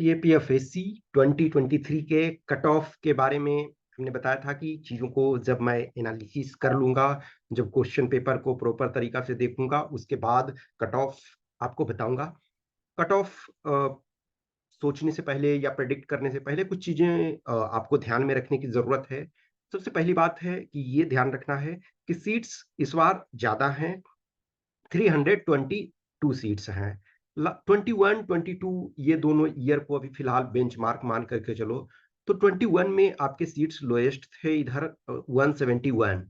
टीएपीएफएससी 2023 के cut off के बारे में हमने बताया था कि चीज़ों को जब मैं एनालिसिस कर लूंगा, जब क्वेश्चन पेपर को प्रॉपर तरीका से देखूंगा, उसके बाद कट ऑफ आपको बताऊंगा। कट ऑफ सोचने से पहले या प्रेडिक्ट करने से पहले कुछ चीजें आपको ध्यान में रखने की जरूरत है। सबसे पहली बात है कि ये ध्यान रखना है कि सीट्स इस बार ज्यादा हैं। 322 सीट्स हैं। 21 22 ये दोनों ईयर को अभी फिलहाल बेंचमार्क मान करके चलो। तो 21 में आपके सीट्स लोएस्ट थे इधर 171।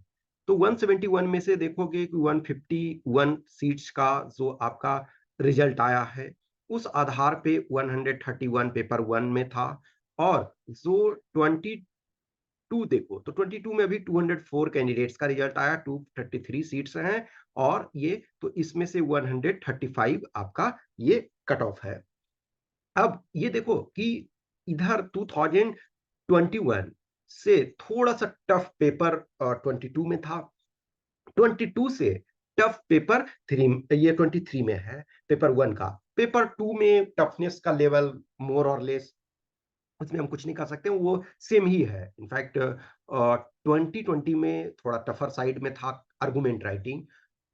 तो 171 में से देखोगे कि 151 सीट्स का जो आपका रिजल्ट आया है, उस आधार पे 131 पेपर वन में था। और जो 22 देखो तो 22 में अभी 204 कैंडिडेट्स का रिजल्ट आया, 233 सीट्स हैं। और ये तो इसमें से 135 आपका ये कट ऑफ है। अब ये देखो कि इधर 2021 से थोड़ा सा टफ पेपर 22 में था। 22 से टफ पेपर 3 ये 23 में है। पेपर वन का पेपर टू में टफनेस का लेवल मोर और लेस उसमें हम कुछ नहीं कर सकते, वो सेम ही है। इनफैक्ट 2020 में थोड़ा टफर साइड में था आर्गुमेंट राइटिंग।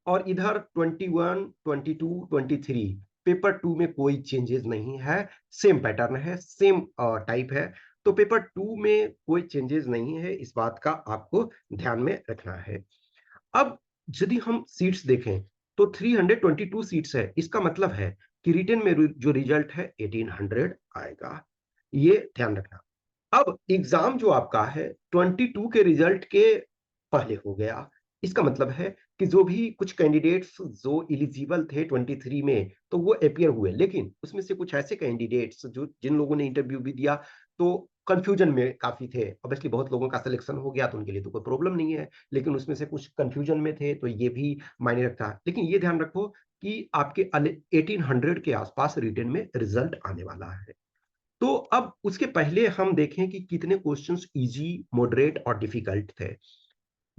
और इधर 21 22 23 पेपर टू में कोई चेंजेस नहीं है, सेम पैटर्न है, सेम टाइप है। तो पेपर टू में कोई चेंजेस नहीं है, इस बात का आपको ध्यान में रखना है। अब यदि हम सीट्स देखें तो 322 सीट्स है, इसका मतलब है कि रिटन में जो रिजल्ट है 1800 आएगा। ये ध्यान रखना। अब एग्जाम जो आपका है 22 के रिजल्ट के पहले हो गया। इसका मतलब है कि जो भी कुछ कैंडिडेट्स जो इलिजिबल थे 23 में तो वो अपियर हुए, लेकिन उसमें से कुछ ऐसे कैंडिडेट्स जो जिन लोगों ने इंटरव्यू भी दिया तो कंफ्यूजन में काफी थे। ऑब्वियसली बहुत लोगों का सिलेक्शन हो गया तो उनके लिए तो कोई प्रॉब्लम नहीं है, लेकिन उसमें से कुछ कंफ्यूजन में थे तो ये भी मायने रखता है। लेकिन ये ध्यान रखो कि आपके 1800 के आसपास रिटन में रिजल्ट आने वाला है। तो अब उसके पहले हम देखें कि कितने क्वेश्चंस इजी, मॉडरेट और डिफिकल्ट थे।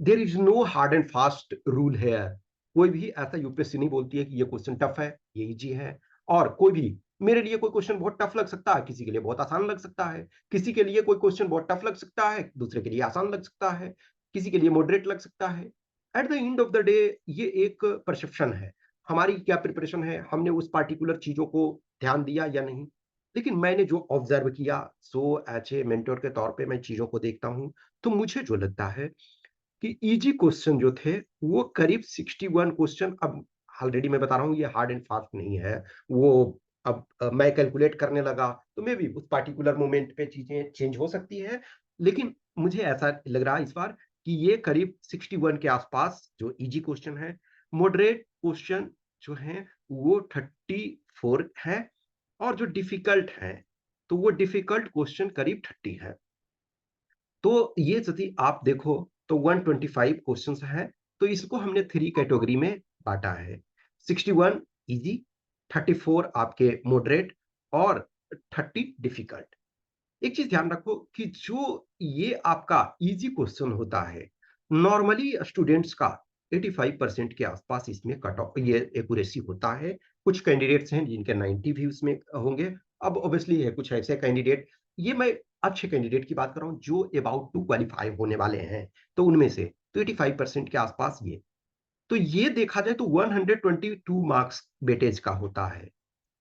There is no hard and fast rule here. कोई भी ऐसा यूपीएससी नहीं बोलती है कि ये क्वेश्चन टफ है, ये इजी है। और कोई भी मेरे लिए कोई क्वेश्चन बहुत टफ लग सकता है, किसी के लिए बहुत आसान लग सकता है। किसी के लिए कोई क्वेश्चन बहुत टफ लग सकता है, दूसरे के लिए आसान लग सकता है। किसी के लिए मॉडरेट लग सकता है। At the end of the day ये एक परसेप्शन है, हमारी क्या प्रिपरेशन है, हमने उस पार्टिकुलर चीजों को ध्यान दिया या नहीं। लेकिन मैंने जो ऑब्जर्व किया, सो एज ए मेंटोर के तौर पे मैं चीजों को देखता हूं, तो मुझे जो लगता है कि इजी क्वेश्चन जो थे वो करीब 61 क्वेश्चन। अब ऑलरेडी मैं बता रहा हूँ ये हार्ड एंड फास्ट नहीं है। वो अब मैं कैलकुलेट करने लगा तो मे भी उस पार्टिकुलर मोमेंट पे चीजें चेंज हो सकती है। लेकिन मुझे ऐसा लग रहा है इस बार कि ये करीब 61 के आसपास जो इजी क्वेश्चन है। मॉडरेट क्वेश्चन जो है वो 34 है। और जो डिफिकल्ट है तो वो डिफिकल्ट क्वेश्चन करीब 30 है। तो ये यदि आप देखो तो 125 क्वेश्चंस है। तो इसको हमने थ्री कैटेगरी में बांटा है। 61 इजी, 34 आपके मॉडरेट और 30 डिफिकल्ट। एक चीज ध्यान रखो कि जो ये आपका इजी क्वेश्चन होता है, नॉर्मली स्टूडेंट्स का 85% के आसपास इसमें कट ऑफ ये एक्यूरेसी होता है। कुछ कैंडिडेट्स हैं जिनके 90 भी उसमें होंगे। अब ऑब्वियसली है कुछ ऐसे कैंडिडेट, ये मैं अच्छे कैंडिडेट की बात कर रहा हूँ जो अबाउट टू क्वालिफाई होने वाले हैं, तो उनमें से तो 85% के आसपास ये। तो ये देखा जाए तो 122 मार्क्स वेटेज का होता है।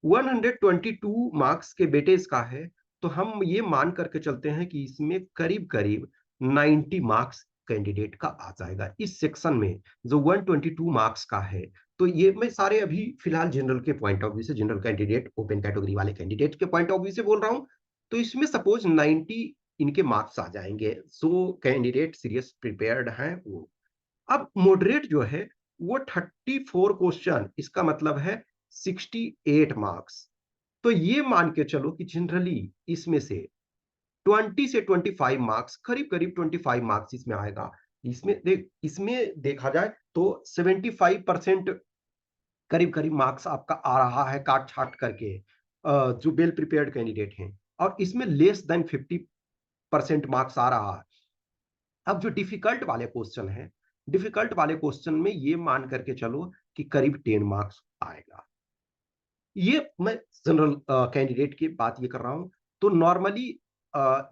122 मार्क्स के वेटेज का है। तो हम ये मान करके चलते हैं कि इसमें करीब करीब 90 मार्क्स कैंडिडेट का आ जाएगा इस सेक्शन में जो 122 मार्क्स का है। तो ये मैं सारे अभी फिलहाल जनरल के पॉइंट ऑफ व्यू से, जनरल कैंडिडेट ओपन कैटेगरी वाले कैंडिडेट के पॉइंट ऑफ व्यू से बोल रहा हूँ। तो इसमें सपोज 90 इनके मार्क्स आ जाएंगे, सो कैंडिडेट सीरियस प्रिपेयर्ड हैं वो। अब मॉडरेट जो है वो 34 क्वेश्चन, इसका मतलब है 68 मार्क्स। तो ये मान के चलो कि जनरली इसमें से 20 से 25 मार्क्स, करीब करीब 25 मार्क्स इसमें आएगा। इसमें देखा जाए तो 75% करीब करीब मार्क्स आपका आ रहा है काट छाट करके, जो वेल प्रिपेयर्ड कैंडिडेट हैं। और इसमें लेस देन 50% मार्क्स आ रहा है। अब जो डिफिकल्ट वाले क्वेश्चन है, डिफिकल्ट वाले क्वेश्चन में ये मान करके चलो कि करीब 10 मार्क्स आएगा। ये मैं जनरल कैंडिडेट की बात ये कर रहा हूँ। तो नॉर्मली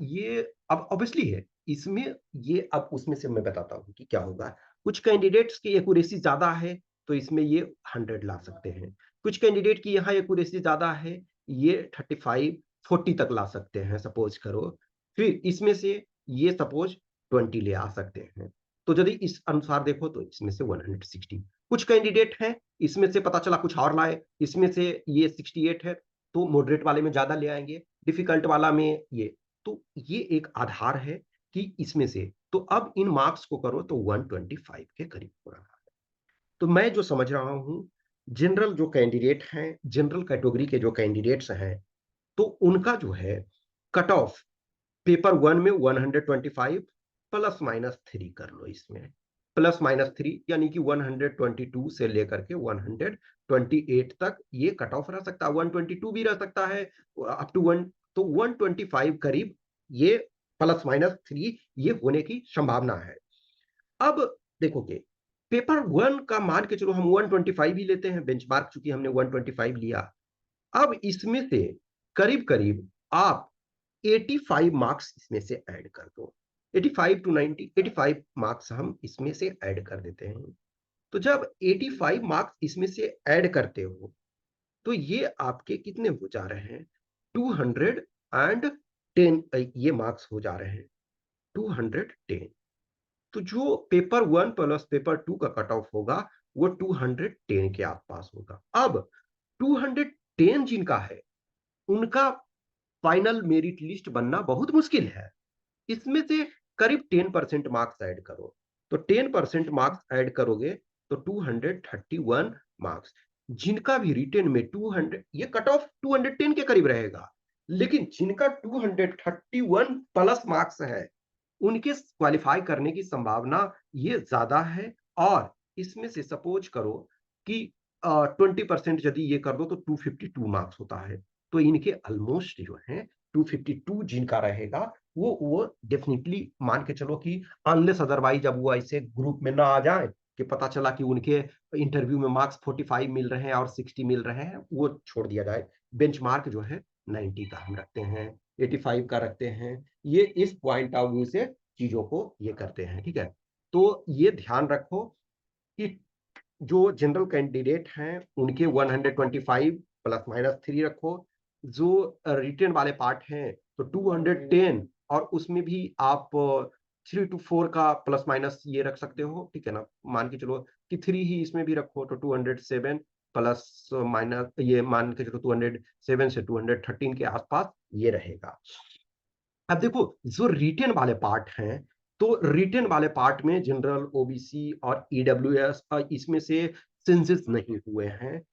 ये अब ऑब्वियसली है इसमें, ये अब उसमें से मैं बताता हूँ कि क्या होगा। कुछ कैंडिडेट्स की एक्यूरेसी ज्यादा है तो इसमें ये 100 ला सकते हैं। कुछ कैंडिडेट की यहाँ एक्यूरेसी ज्यादा है, ये 35 40 तक ला सकते हैं सपोज करो। फिर इसमें से ये सपोज 20 ले आ सकते हैं। तो यदि इस अनुसार देखो तो इसमें से 160। कुछ कैंडिडेट हैं इसमें से पता चला कुछ और लाए, इसमें से ये 68 है तो मॉडरेट वाले में ज्यादा ले आएंगे, डिफिकल्ट वाला में ये। तो ये एक आधार है कि इसमें से, तो अब इन मार्क्स को करो तो 125 के करीब हो रहा है। तो मैं जो समझ रहा हूं, जनरल जो कैंडिडेट हैं, जनरल कैटेगरी के जो कैंडिडेट्स हैं, तो उनका जो है कट ऑफ पेपर वन में 125 प्लस माइनस थ्री कर लो इसमें, प्लस माइनस थ्री यानी कि 122 से लेकर के 128 तक ये कट ऑफ रह सकता है, 122 भी रह सकता है अप टू वन। तो 125 करीब ये प्लस माइनस थ्री ये होने की संभावना है। अब देखोगे पेपर वन का मान के चलो हम 125 ही लेते हैं, बेंचमार्क चूंकि हमने 125 लिया। अब इसमें से करीब करीब आप 85 मार्क्स इसमें से ऐड कर दो, 85 टू 90, 85 मार्क्स हम इसमें से ऐड कर देते हैं। तो जब 85 मार्क्स इसमें से ऐड करते हो तो ये आपके कितने हो जा रहे हैं, 210 ये मार्क्स हो जा रहे हैं, 210। तो जो paper one plus paper two का कट ऑफ होगा वो 210 के आसपास होगा। अब 210 जिनका है उनका फाइनल मेरिट लिस्ट बनना बहुत मुश्किल है। इसमें से करीब 10% मार्क्स ऐड करो, तो 10% मार्क्स ऐड करोगे तो 231 मार्क्स। जिनका भी रिटेन में 200, ये कट ऑफ 210 के करीब रहेगा, लेकिन जिनका 231 प्लस मार्क्स है उनके क्वालिफाई करने की संभावना ये ज्यादा है। और इसमें से सपोज करो कि 20% यदि ये कर दो तो 252 मार्क्स होता है। तो इनके ऑलमोस्ट जो है 252 जिनका रहेगा वो डेफिनेटली मान के चलो कि अनलेस अदरवाइज जब वो ऐसे ग्रुप में ना आ जाए कि पता चला कि उनके इंटरव्यू में मार्क्स 45 मिल रहे हैं और 60 मिल रहे हैं, वो छोड़ दिया जाए। बेंचमार्क जो है 90 का हम रखते हैं, 85 का रखते हैं। ये इस पॉइंट ऑफ व्यू से चीजों को ये करते हैं, ठीक है। तो ये ध्यान रखो कि जो जनरल कैंडिडेट हैं उनके 125 प्लस माइनस थ्री रखो, जो रिटेन वाले पार्ट हैं तो 210, और उसमें भी आप 3 to 4 का प्लस माइनस ये रख सकते हो, ठीक है ना। मान के चलो कि थ्री ही इसमें भी रखो तो 207 प्लस माइनस ये मान के चलो 207 से 213 के आसपास ये रहेगा। अब देखो जो रिटेन वाले पार्ट हैं, तो रिटेन वाले पार्ट में जनरल, ओबीसी और ईडब्ल्यूएस इसमें से सेंसेस नहीं हुए हैं।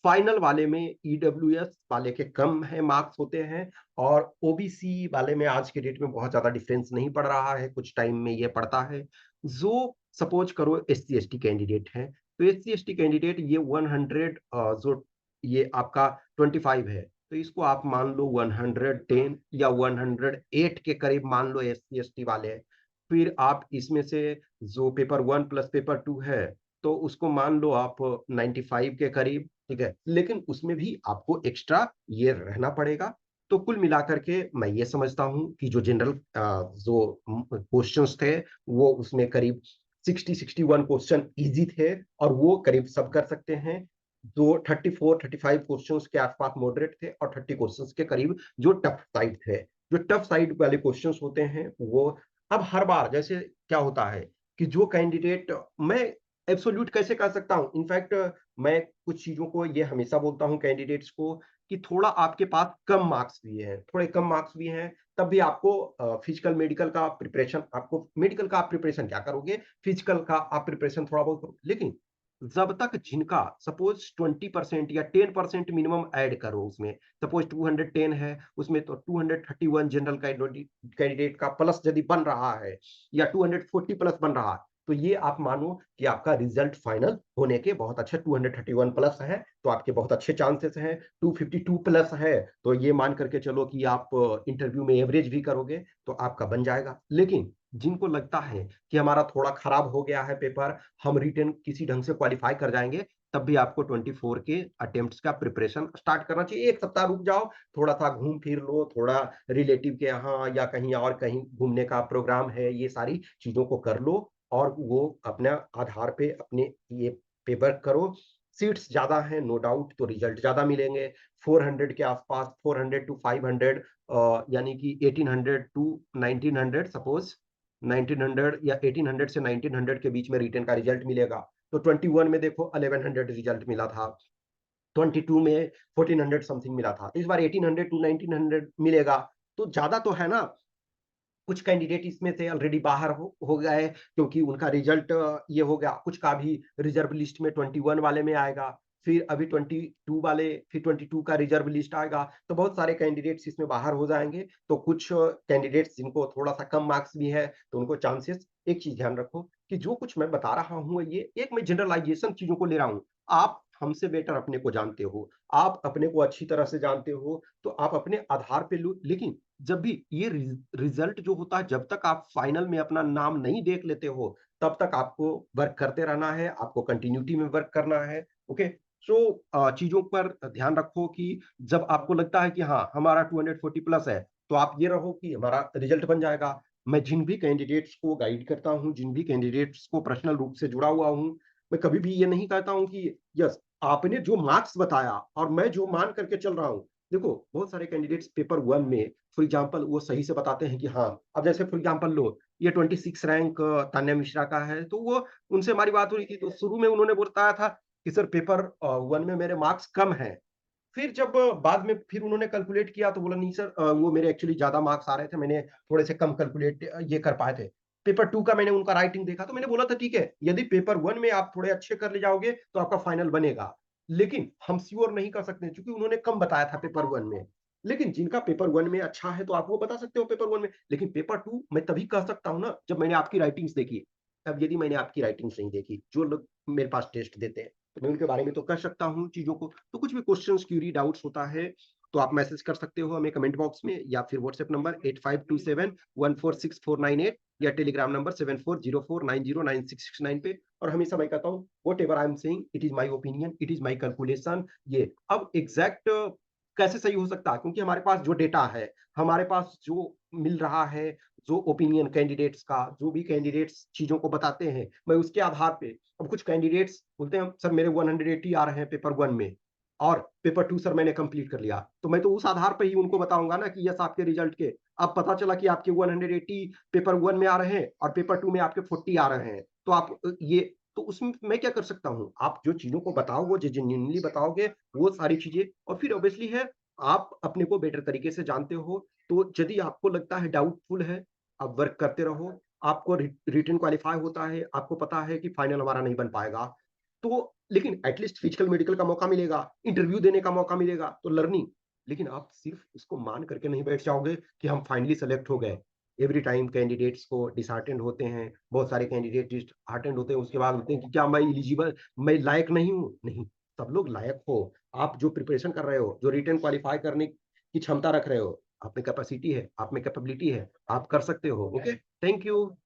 फाइनल वाले में ईडब्ल्यूएस वाले के कम है मार्क्स होते हैं, और ओबीसी वाले में आज के डेट में बहुत ज्यादा डिफरेंस नहीं पड़ रहा है, कुछ टाइम में ये पड़ता है। जो सपोज करो S C S T candidate है, तो S C S T candidate ये 100 जो ये आपका 25 है, तो इसको आप मान लो 110 या 108 के करीब मान लो एस सी एस टी वाले। फिर आप इसमें से जो paper one plus paper two है तो उसको मान लो आप 95 के करीब, ठीक है। लेकिन उसमें भी आपको एक्स्ट्रा ये रहना पड़ेगा। तो कुल मिलाकर के मैं ये समझता हूं कि जो जनरल जो क्वेश्चंस थे वो उसमें करीब 60-61 क्वेश्चन इजी थे, और वो करीब सब कर सकते हैं। जो 34-35 क्वेश्चंस के आसपास मॉडरेट थे, और 30 क्वेश्चंस के करीब जो टफ साइड थे। जो टफ साइड वाले क्वेश्चंस होते हैं वो, अब हर बार जैसे क्या होता है कि जो कैंडिडेट, मैं एब्सोल्यूट कैसे कर सकता हूं, इनफैक्ट मैं कुछ चीजों को ये हमेशा बोलता हूं कैंडिडेट्स को कि थोड़ा आपके पास कम मार्क्स भी हैं, थोड़े कम मार्क्स भी हैं, तब भी आपको फिजिकल मेडिकल का प्रिपरेशन, आपको मेडिकल का आप प्रिपरेशन क्या करोगे, फिजिकल का आप प्रिपरेशन थोड़ा बहुत करो। लेकिन जब तक जिनका सपोज 20% या 10% मिनिमम ऐड करो उसमें, सपोज 210 है उसमें तो 231 जनरल कैंडिडेट का प्लस यदि बन रहा है, या 240 प्लस बन रहा है, तो ये आप मानो कि आपका रिजल्ट फाइनल होने के बहुत अच्छे, 231 प्लस है तो आपके बहुत अच्छे चांसेस हैं। 252 प्लस है तो ये मान करके चलो कि आप इंटरव्यू में एवरेज भी करोगे तो आपका बन जाएगा। लेकिन जिनको लगता है कि हमारा थोड़ा खराब हो गया है पेपर, हम रिटेन किसी ढंग से क्वालिफाई कर जाएंगे, तब भी आपको 24 के अटेम्प्ट्स का प्रिपरेशन स्टार्ट करना चाहिए। 1 सप्ताह रुक जाओ, थोड़ा-सा घूम फिर लो, थोड़ा रिलेटिव के यहाँ या कहीं और कहीं घूमने का प्रोग्राम है, ये सारी चीज़ों को कर लो और वो अपना आधार पे अपने ये पेपर करो। सीट्स ज़्यादा हैं, नो डाउट, तो रिज़ल्ट ज़्यादा मिलेंगे। 400 के आस-पास, 400 टू 500 यानी कि 1800 टू 1900 सपोज़ 1900 या 1800 से 1900 के बीच में रिटेन का रिज़ल्ट मिलेगा। तो 21 में देखो 1100 रिज़ल्ट मिला था। 22 में 1400 समथिंग मिला था। तो इस बार 1800 टू 1900 मिलेगा। तो ज़्यादा तो है ना। कुछ कैंडिडेट इसमें से ऑलरेडी बाहर हो गए क्योंकि उनका रिजल्ट ये हो गया। कुछ का भी रिजर्व लिस्ट में 21 वाले में आएगा, फिर अभी 22 वाले, फिर 22 का रिजर्व लिस्ट आएगा। तो बहुत सारे कैंडिडेट्स इसमें बाहर हो जाएंगे। तो कुछ कैंडिडेट्स जिनको थोड़ा सा कम मार्क्स भी है तो उनको चांसेस, एक चीज ध्यान रखो कि जो कुछ मैं बता रहा हूँ ये एक मैं जनरलाइजेशन चीजों को ले रहा हूँ। आप हमसे बेटर अपने को जानते हो, आप अपने को अच्छी तरह से जानते हो, तो आप अपने आधार पे लो। लेकिन जब भी ये रिजल्ट जो होता है, जब तक आप फाइनल में अपना नाम नहीं देख लेते हो, तब तक आपको वर्क करते रहना है, आपको कंटिन्यूटी में वर्क करना है। ओके। सो चीजों पर ध्यान रखो कि जब आपको लगता है कि हाँ हमारा 240 प्लस है, तो आप ये रहो कि हमारा रिजल्ट बन जाएगा। मैं जिन भी कैंडिडेट्स को गाइड करता हूँ, जिन भी कैंडिडेट्स को पर्सनल रूप से जुड़ा हुआ हूँ, मैं कभी भी ये नहीं कहता हूँ कि यस आपने जो मार्क्स बताया और मैं जो मान करके चल रहा हूँ। देखो बहुत सारे कैंडिडेट्स पेपर वन में फॉर एग्जांपल वो सही से बताते हैं कि हाँ, अब जैसे फॉर एग्जांपल लो, ये 26 रैंक तान्या मिश्रा का है, तो वो उनसे हमारी बात हो रही थी, तो शुरू में उन्होंने बताया था कि सर पेपर वन में मेरे मार्क्स कम हैं। फिर जब बाद में फिर उन्होंने कैलकुलेट किया तो बोला नहीं सर, वो मेरे एक्चुअली ज्यादा मार्क्स आ रहे थे, मैंने थोड़े से कम कैलकुलेट ये कर पाए थे। पेपर टू का मैंने उनका राइटिंग देखा तो मैंने बोला था ठीक है, यदि पेपर वन में आप थोड़े अच्छे कर ले जाओगे तो आपका फाइनल बनेगा। लेकिन हम श्योर नहीं कर सकते क्योंकि उन्होंने कम बताया था पेपर वन में। लेकिन जिनका पेपर वन में अच्छा है तो आप वो बता सकते हो पेपर वन में। लेकिन पेपर टू मैं तभी कह सकता हूँ ना जब मैंने आपकी राइटिंग्स देखी। अब यदि मैंने आपकी राइटिंग्स नहीं देखी, जो लोग मेरे पास टेस्ट देते हैं, तो मैं उनके बारे में तो कर सकता हूँ चीज़ों को। तो कुछ भी क्वेश्चंस, क्यूरी, डाउट्स होता है तो आप मैसेज कर सकते हो हमें कमेंट बॉक्स में, या फिर व्हाट्सएप नंबर 8527146498 या टेलीग्राम नंबर 7404909669 पे। और हमेशा मैं कहता हूँ what ever I am saying it is my opinion, it is my calculation. ये अब एग्जैक्ट कैसे सही हो सकता है, क्योंकि हमारे पास जो डेटा है, हमारे पास जो मिल रहा है, जो ओपिनियन कैंडिडेट्स का, जो भी कैंडिडेट्स चीजों को बताते हैं, मैं उसके आधार पे। अब कुछ कैंडिडेट्स बोलते हैं सर मेरे 180 आ रहे हैं पेपर वन में और पेपर टू सर मैंने कंप्लीट कर लिया, तो मैं तो उस आधार पर ही उनको बताऊंगा ना कि यस आपके रिजल्ट के। अब पता चला कि आपके 180 पेपर वन में आ रहे हैं और पेपर टू में आपके 40 आ रहे हैं, तो आप ये, तो उसमें मैं क्या कर सकता हूँ, आप जो चीजों को बताओगे, जो जेन्युइनली बताओगे, वो सारी चीजें। और फिर ऑब्वियसली है आप अपने को बेटर तरीके से जानते हो, तो यदि आपको लगता है डाउटफुल है, आप वर्क करते रहो। आपको रिटन क्वालिफाई होता है, आपको पता है कि फाइनल हमारा नहीं बन पाएगा, तो लेकिन एटलीस्ट फिजिकल मेडिकल का मौका मिलेगा, इंटरव्यू देने का मौका मिलेगा, तो लर्निंग। लेकिन आप सिर्फ इसको मान करके नहीं बैठ जाओगे कि हम फाइनली सेलेक्ट हो गए। एवरी टाइम कैंडिडेट्स को डिसहार्टेंड होते हैं, बहुत सारे कैंडिडेट डिसहार्टेंड होते हैं, उसके बाद होते हैं कि क्या मैं एलिजिबल, मैं लायक नहीं हूँ। नहीं, सब लोग लायक हो। आप जो प्रिपरेशन कर रहे हो, जो रिटन क्वालिफाई करने की क्षमता रख रहे हो, आप में कैपेसिटी है, आप में कैपेबिलिटी है, आप कर सकते हो। Okay, thank you.